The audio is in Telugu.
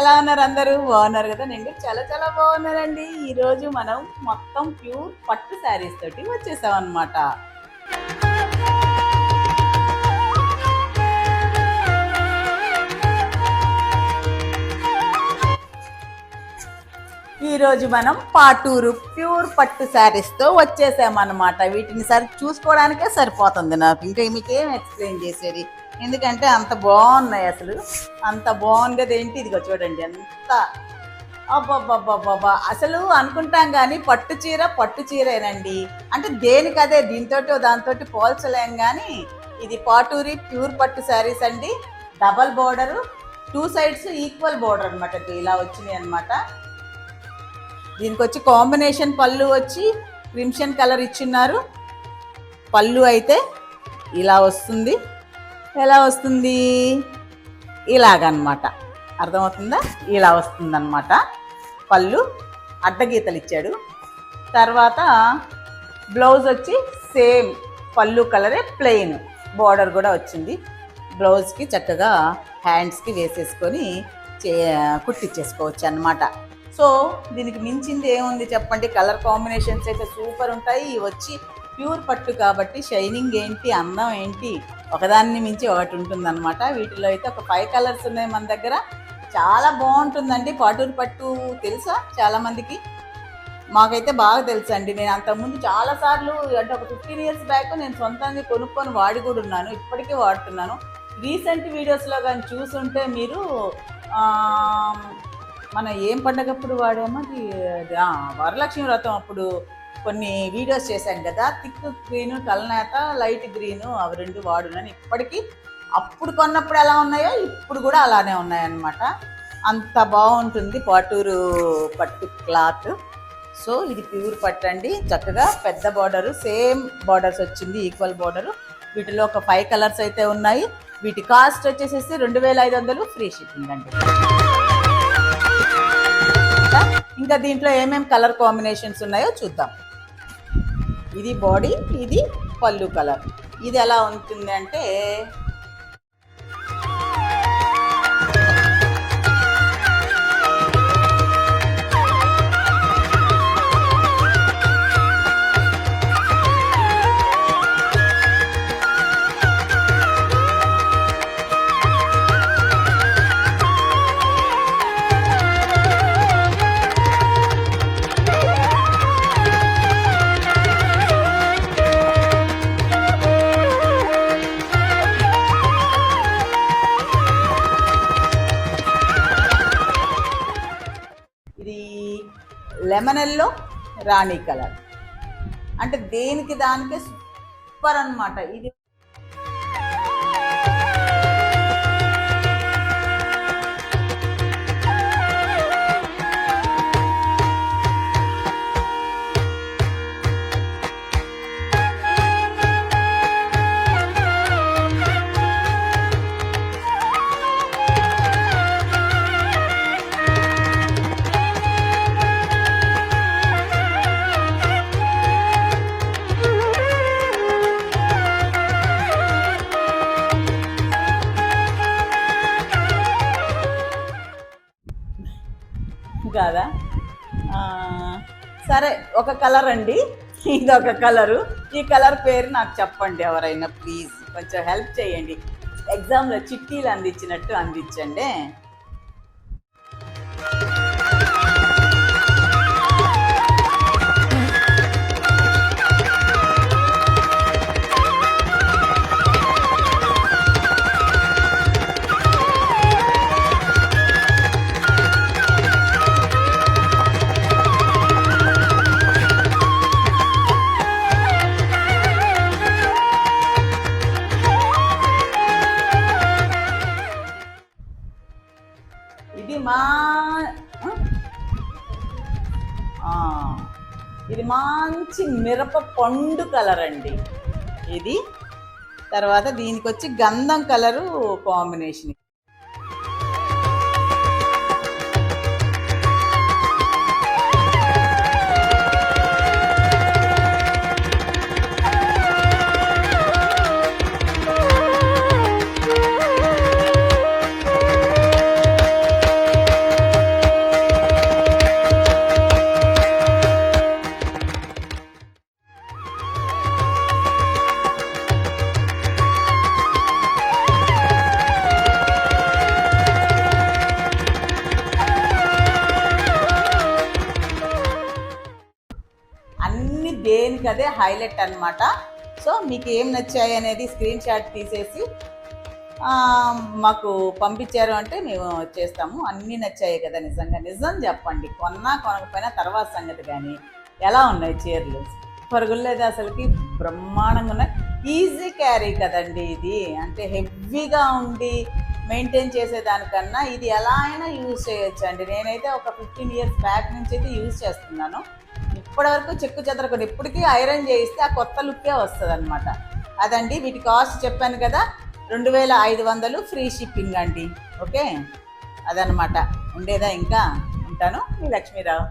ఎలా ఉన్నారు అందరూ? బాగున్నారు కదా? నేను కూడా చాలా చాలా బాగున్నానండి. ఈరోజు మనం మొత్తం ప్యూర్ పట్టు శారీస్ తోటి వచ్చేసాం అనమాట. ఈరోజు మనం పాటూరు ప్యూర్ పట్టు శారీస్తో వచ్చేసామన్నమాట. వీటిని చూసుకోవడానికే సరిపోతుంది నాకు, ఇంకా మీకేం ఎక్స్ప్లెయిన్ చేసేది, ఎందుకంటే అంత బాగున్నాయి. అసలు అంత బాగుండేది ఏంటి, ఇదిగో చూడండి ఎంత అబ్బబ్బబ్బబ్బబ్బా. అసలు అనుకుంటాం కానీ పట్టు చీరేనండి అంటే దేనికదే, దీంతో దాంతో పోల్చలేం. కానీ ఇది పాటూరి ప్యూర్ పట్టు శారీస్ అండి. Double border, 2 sides equal border అనమాట. ఇలా వచ్చినాయి అనమాట. దీనికి వచ్చి కాంబినేషన్ పళ్ళు వచ్చి క్రిమ్షన్ కలర్ ఇచ్చిన్నారు. పళ్ళు అయితే ఇలా వస్తుంది. ఎలా వస్తుంది? ఇలాగనమాట. అర్థమవుతుందా? ఇలా వస్తుందన్నమాట. పళ్ళు అడ్డగీతలు ఇచ్చాడు. తర్వాత బ్లౌజ్ వచ్చి సేమ్ పళ్ళు కలరే, ప్లెయిన్ బార్డర్ కూడా వచ్చింది. బ్లౌజ్కి చక్కగా హ్యాండ్స్కి వేసేసుకొని కుట్టించేసుకోవచ్చు అన్నమాట. సో దీనికి మించింది ఏముంది చెప్పండి? కలర్ కాంబినేషన్స్ అయితే సూపర్ ఉంటాయి. వచ్చి ప్యూర్ పట్టు కాబట్టి షైనింగ్ ఏంటి, అందం ఏంటి, ఒకదాన్ని మించి ఒకటి ఉంటుందన్నమాట. వీటిలో అయితే ఒక 5 కలర్స్ ఉన్నాయి మన దగ్గర. చాలా బాగుంటుందండి పాటూరు పట్టు. తెలుసా చాలామందికి? మాకైతే బాగా తెలుసు అండి. నేను అంతకుముందు చాలాసార్లు, అంటే ఒక 15 ఇయర్స్ బ్యాక్ నేను సొంతంగా కొనుక్కొని వాడి కూడా ఉన్నాను. ఇప్పటికీ వాడుతున్నాను. రీసెంట్ వీడియోస్లో కానీ చూసుంటే మీరు మన ఏం పండగప్పుడు వాడామో వరలక్ష్మి వ్రతం అప్పుడు కొన్ని వీడియోస్ చేశాను కదా. థిక్ గ్రీను, కలనేత, లైట్ గ్రీను, అవి 2 వాడున్నాను. ఇప్పటికీ అప్పుడు కొన్నప్పుడు ఎలా ఉన్నాయో ఇప్పుడు కూడా అలానే ఉన్నాయన్నమాట. అంత బాగుంటుంది పాటూరు పట్టు క్లాత్. సో ఇది ప్యూర్ పట్టు అండి. చక్కగా పెద్ద బార్డరు, సేమ్ బార్డర్స్ వచ్చింది, ఈక్వల్ బార్డరు. వీటిలో ఒక 5 కలర్స్ అయితే ఉన్నాయి. వీటి కాస్ట్ వచ్చేసేసి 2500, ఫ్రీ షిప్పింగ్ అండి. ఇంకా దీంట్లో ఏమేమి కలర్ కాంబినేషన్స్ ఉన్నాయో చూద్దాం. ఇది బాడీ, ఇది పళ్ళు కలర్. ఇది ఎలా ఉంటుంది అంటే లెమన్ ఎల్లో, రాణి కలర్. అంటే దేనికి దానికే సూపర్ అన్నమాట. ఇది కాదా? సరే, ఒక కలర్ అండి. ఇది ఒక కలరు. ఈ కలర్ పేరు నాకు చెప్పండి ఎవరైనా, ప్లీజ్ కొంచెం హెల్ప్ చేయండి. ఎగ్జామ్లో చిట్టీలు అందించినట్టు అందించండి. ఇది మంచి మిరప పండు కలర్ అండి ఇది. తర్వాత దీనికి వచ్చి గంధం కలరు కాంబినేషన్. మీకు అదే హైలైట్ అన్నమాట. సో మీకు ఏం నచ్చాయి అనేది స్క్రీన్ షాట్ తీసేసి మాకు పంపించారు అంటే మేము చేస్తాము. అన్నీ నచ్చాయి కదా, నిజంగా నిజం చెప్పండి, కొన్నా కొనకపోయినా తర్వాత సంగతి. కానీ ఎలా ఉన్నాయి చీరలు? పరుగులేదు అసలుకి, బ్రహ్మాండంగా ఉన్నాయి. ఈజీ క్యారీ కదండి ఇది, అంటే హెవీగా ఉండి మెయింటైన్ చేసేదానికన్నా ఇది ఎలా అయినా యూజ్ చేయొచ్చు అండి. నేనైతే ఒక 15 years బ్యాక్ నుంచి అయితే యూజ్ చేస్తున్నాను. ఇప్పటివరకు చెక్కు చెదరకుండా ఇప్పటికీ ఐరన్ చేయిస్తే ఆ కొత్త లుక్కే వస్తుంది అనమాట. అదండి, వీటి కాస్ట్ చెప్పాను కదా, 2500 ఫ్రీ షిప్పింగ్ అండి. ఓకే, అదనమాట. ఉండేదా ఇంకా? ఉంటాను, మీ లక్ష్మీరావు.